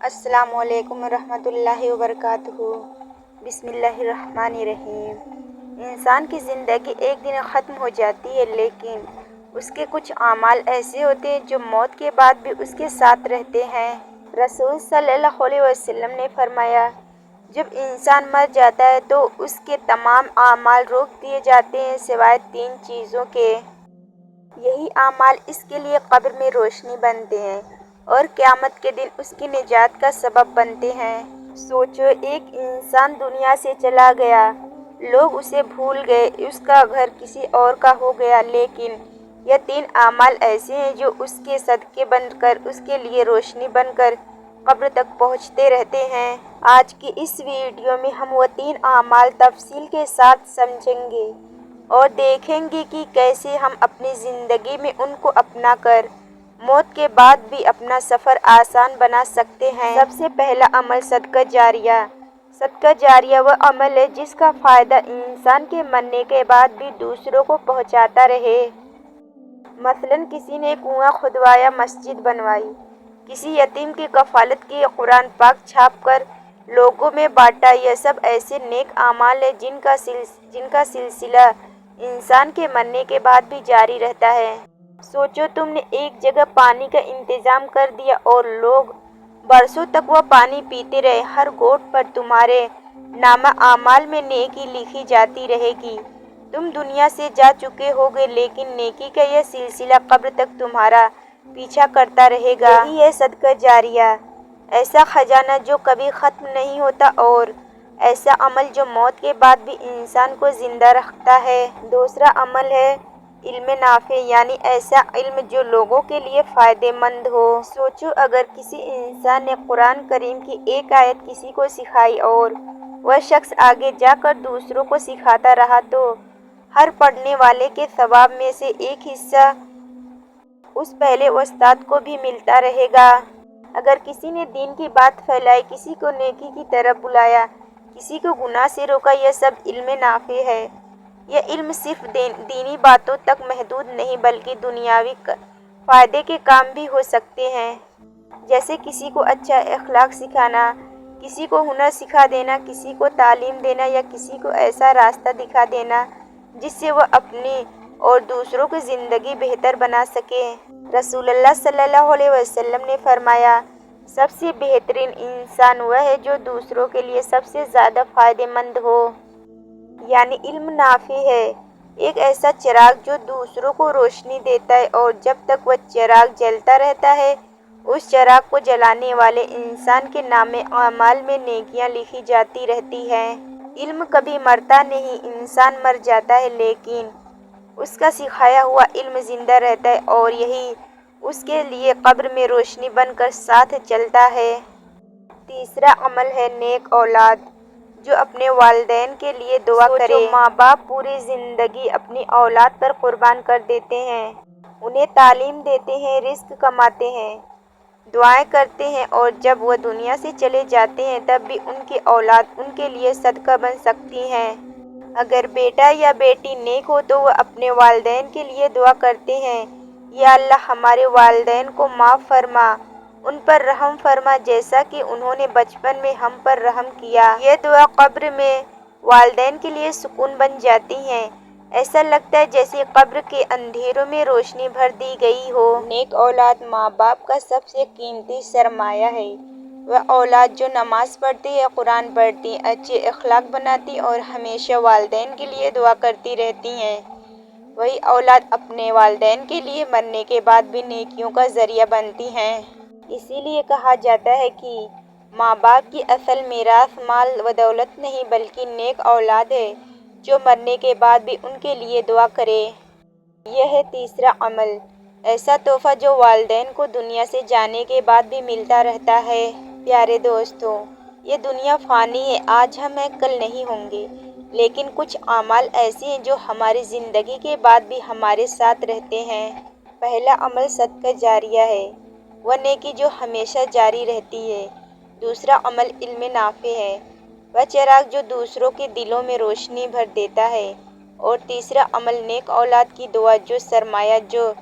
السلام علیکم ورحمۃ اللہ وبرکاتہ۔ بسم اللہ الرحمن الرحیم۔ انسان کی زندگی ایک دن ختم ہو جاتی ہے، لیکن اس کے کچھ اعمال ایسے ہوتے ہیں جو موت کے بعد بھی اس کے ساتھ رہتے ہیں۔ رسول صلی اللہ علیہ وسلم نے فرمایا، جب انسان مر جاتا ہے تو اس کے تمام اعمال روک دیے جاتے ہیں سوائے 3 چیزوں کے۔ یہی اعمال اس کے لیے قبر میں روشنی بنتے ہیں اور قیامت کے دن اس کی نجات کا سبب بنتے ہیں۔ سوچو، ایک انسان دنیا سے چلا گیا، لوگ اسے بھول گئے، اس کا گھر کسی اور کا ہو گیا، لیکن یہ 3 اعمال ایسے ہیں جو اس کے صدقے بن کر اس کے لیے روشنی بن کر قبر تک پہنچتے رہتے ہیں۔ آج کی اس ویڈیو میں ہم وہ 3 اعمال تفصیل کے ساتھ سمجھیں گے اور دیکھیں گے کہ کیسے ہم اپنی زندگی میں ان کو اپنا کر موت کے بعد بھی اپنا سفر آسان بنا سکتے ہیں۔ سب سے پہلا عمل صدقہ جاریہ۔ صدقہ جاریہ وہ عمل ہے جس کا فائدہ انسان کے مرنے کے بعد بھی دوسروں کو پہنچاتا رہے۔ مثلاً کسی نے کنواں کھدوایا، مسجد بنوائی، کسی یتیم کی کفالت کی، قرآن پاک چھاپ کر لوگوں میں بانٹا۔ یہ سب ایسے نیک اعمال ہیں جن کا سلسلہ انسان کے مرنے کے بعد بھی جاری رہتا ہے۔ سوچو، تم نے ایک جگہ پانی کا انتظام کر دیا اور لوگ برسوں تک وہ پانی پیتے رہے، ہر گھونٹ پر تمہارے نامہ اعمال میں نیکی لکھی جاتی رہے گی۔ تم دنیا سے جا چکے ہوگے، لیکن نیکی کا یہ سلسلہ قبر تک تمہارا پیچھا کرتا رہے گا۔ یہی ہے صدقہ جاریہ، ایسا خزانہ جو کبھی ختم نہیں ہوتا اور ایسا عمل جو موت کے بعد بھی انسان کو زندہ رکھتا ہے۔ دوسرا عمل ہے علم نافع، یعنی ایسا علم جو لوگوں کے لیے فائدہ مند ہو۔ سوچو، اگر کسی انسان نے قرآن کریم کی ایک آیت کسی کو سکھائی اور وہ شخص آگے جا کر دوسروں کو سکھاتا رہا تو ہر پڑھنے والے کے ثواب میں سے ایک حصہ اس پہلے استاد کو بھی ملتا رہے گا۔ اگر کسی نے دین کی بات پھیلائی، کسی کو نیکی کی طرف بلایا، کسی کو گناہ سے روکا، یہ سب علم نافع ہے۔ یہ علم صرف دینی باتوں تک محدود نہیں بلکہ دنیاوی فائدے کے کام بھی ہو سکتے ہیں، جیسے کسی کو اچھا اخلاق سکھانا، کسی کو ہنر سکھا دینا، کسی کو تعلیم دینا یا کسی کو ایسا راستہ دکھا دینا جس سے وہ اپنی اور دوسروں کی زندگی بہتر بنا سکے۔ رسول اللہ صلی اللہ علیہ وسلم نے فرمایا، سب سے بہترین انسان وہ ہے جو دوسروں کے لیے سب سے زیادہ فائدہ مند ہو۔ یعنی علم نافع ہے ایک ایسا چراغ جو دوسروں کو روشنی دیتا ہے، اور جب تک وہ چراغ جلتا رہتا ہے اس چراغ کو جلانے والے انسان کے نامہ اعمال میں نیکیاں لکھی جاتی رہتی ہیں۔ علم کبھی مرتا نہیں، انسان مر جاتا ہے لیکن اس کا سکھایا ہوا علم زندہ رہتا ہے اور یہی اس کے لیے قبر میں روشنی بن کر ساتھ چلتا ہے۔ تیسرا عمل ہے نیک اولاد جو اپنے والدین کے لیے دعا کرے۔ سوچو، ماں باپ پوری زندگی اپنی اولاد پر قربان کر دیتے ہیں، انہیں تعلیم دیتے ہیں، رزق کماتے ہیں، دعائیں کرتے ہیں، اور جب وہ دنیا سے چلے جاتے ہیں تب بھی ان کی اولاد ان کے لیے صدقہ بن سکتی ہے۔ اگر بیٹا یا بیٹی نیک ہو تو وہ اپنے والدین کے لیے دعا کرتے ہیں، یا اللہ ہمارے والدین کو معاف فرما، ان پر رحم فرما جیسا کہ انہوں نے بچپن میں ہم پر رحم کیا۔ یہ دعا قبر میں والدین کے لیے سکون بن جاتی ہے، ایسا لگتا ہے جیسے قبر کے اندھیروں میں روشنی بھر دی گئی ہو۔ نیک اولاد ماں باپ کا سب سے قیمتی سرمایہ ہے۔ وہ اولاد جو نماز پڑھتی ہے، قرآن پڑھتی، اچھے اخلاق بناتی اور ہمیشہ والدین کے لیے دعا کرتی رہتی ہیں، وہی اولاد اپنے والدین کے لیے مرنے کے بعد بھی نیکیوں کا ذریعہ بنتی ہیں۔ اسی لیے کہا جاتا ہے کہ ماں باپ کی اصل میراث مال و دولت نہیں بلکہ نیک اولاد ہے جو مرنے کے بعد بھی ان کے لیے دعا کرے۔ یہ ہے تیسرا عمل، ایسا تحفہ جو والدین کو دنیا سے جانے کے بعد بھی ملتا رہتا ہے۔ پیارے دوستو، یہ دنیا فانی ہے، آج ہم ہیں کل نہیں ہوں گے، لیکن کچھ اعمال ایسے ہیں جو ہماری زندگی کے بعد بھی ہمارے ساتھ رہتے ہیں۔ پہلا عمل صدقہ جاریہ ہے، وہ نیکی جو ہمیشہ جاری رہتی ہے۔ دوسرا عمل علم نافع ہے، وہ چراغ جو دوسروں کے دلوں میں روشنی بھر دیتا ہے۔ اور تیسرا عمل نیک اولاد کی دعا، جو سرمایہ جو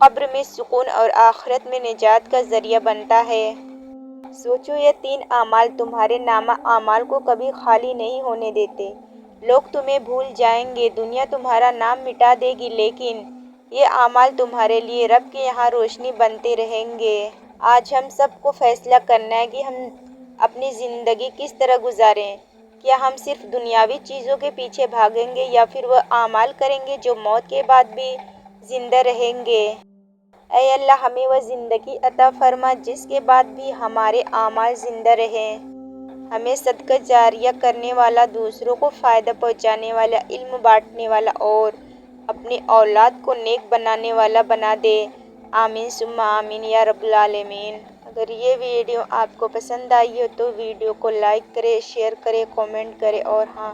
قبر میں سکون اور آخرت میں نجات کا ذریعہ بنتا ہے۔ سوچو یہ 3 اعمال تمہارے نامہ اعمال کو کبھی خالی نہیں ہونے دیتے۔ لوگ تمہیں بھول جائیں گے، دنیا تمہارا نام مٹا دے گی، لیکن یہ اعمال تمہارے لیے رب کے یہاں روشنی بنتے رہیں گے۔ آج ہم سب کو فیصلہ کرنا ہے کہ ہم اپنی زندگی کس طرح گزاریں۔ کیا ہم صرف دنیاوی چیزوں کے پیچھے بھاگیں گے یا پھر وہ اعمال کریں گے جو موت کے بعد بھی زندہ رہیں گے؟ اے اللہ، ہمیں وہ زندگی عطا فرما جس کے بعد بھی ہمارے اعمال زندہ رہیں۔ ہمیں صدقہ جاریہ کرنے والا، دوسروں کو فائدہ پہنچانے والا، علم بانٹنے والا اور اپنی اولاد کو نیک بنانے والا بنا دے۔ آمین ثم آمین یا رب العالمین۔ اگر یہ ویڈیو آپ کو پسند آئی ہو تو ویڈیو کو لائک کریں، شیئر کریں، کامنٹ کریں، اور ہاں،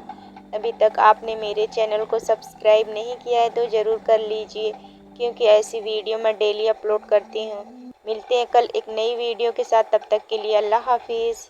ابھی تک آپ نے میرے چینل کو سبسکرائب نہیں کیا ہے تو ضرور کر لیجئے، کیونکہ ایسی ویڈیو میں ڈیلی اپلوڈ کرتی ہوں۔ ملتے ہیں کل ایک نئی ویڈیو کے ساتھ، تب تک کے لیے اللہ حافظ۔